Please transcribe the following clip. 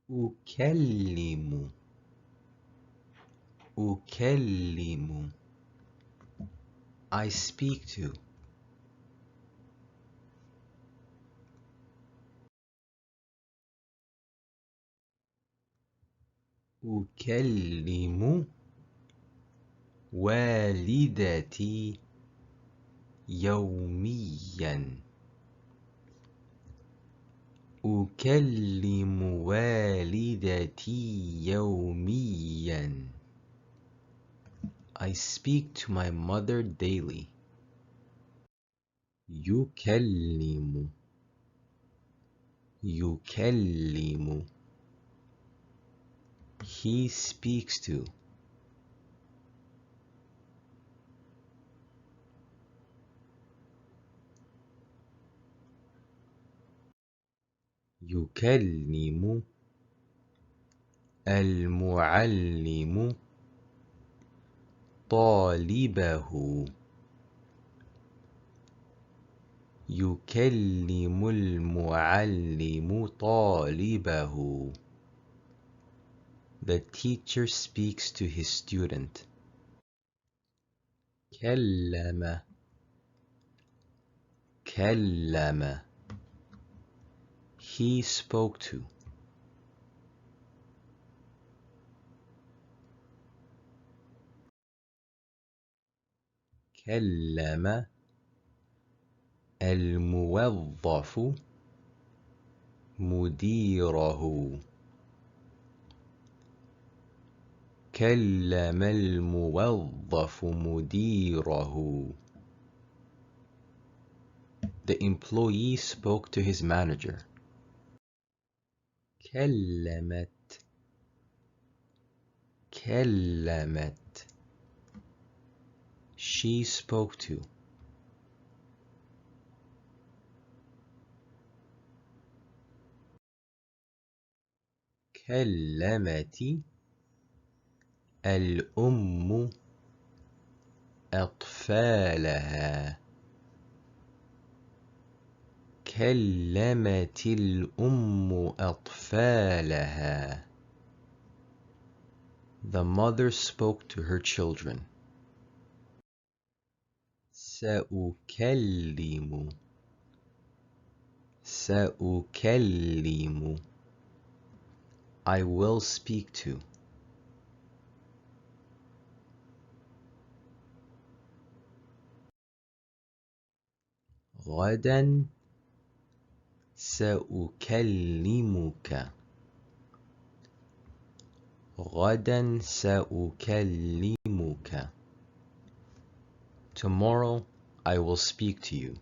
أكلم أكلم I speak to. أكلم والدتي يوميا. أكلم والدتي يوميا. I speak to my mother daily. يكلم يكلم He speaks to. يكلم المعلم طالبه. يكلم المعلم طالبه. The teacher speaks to his student. كلم كلم He spoke to. كلم الموظف مديره. كلم الموظف مديره. The employee spoke to his manager. كلمت كلمت She spoke to. كلمت الأم أطفالها. كلمت الأم أطفالها. The mother spoke to her children. سأكلم سأكلم I will speak to. غدا سأكلمك. غدا سأكلمك. Tomorrow I will speak to you.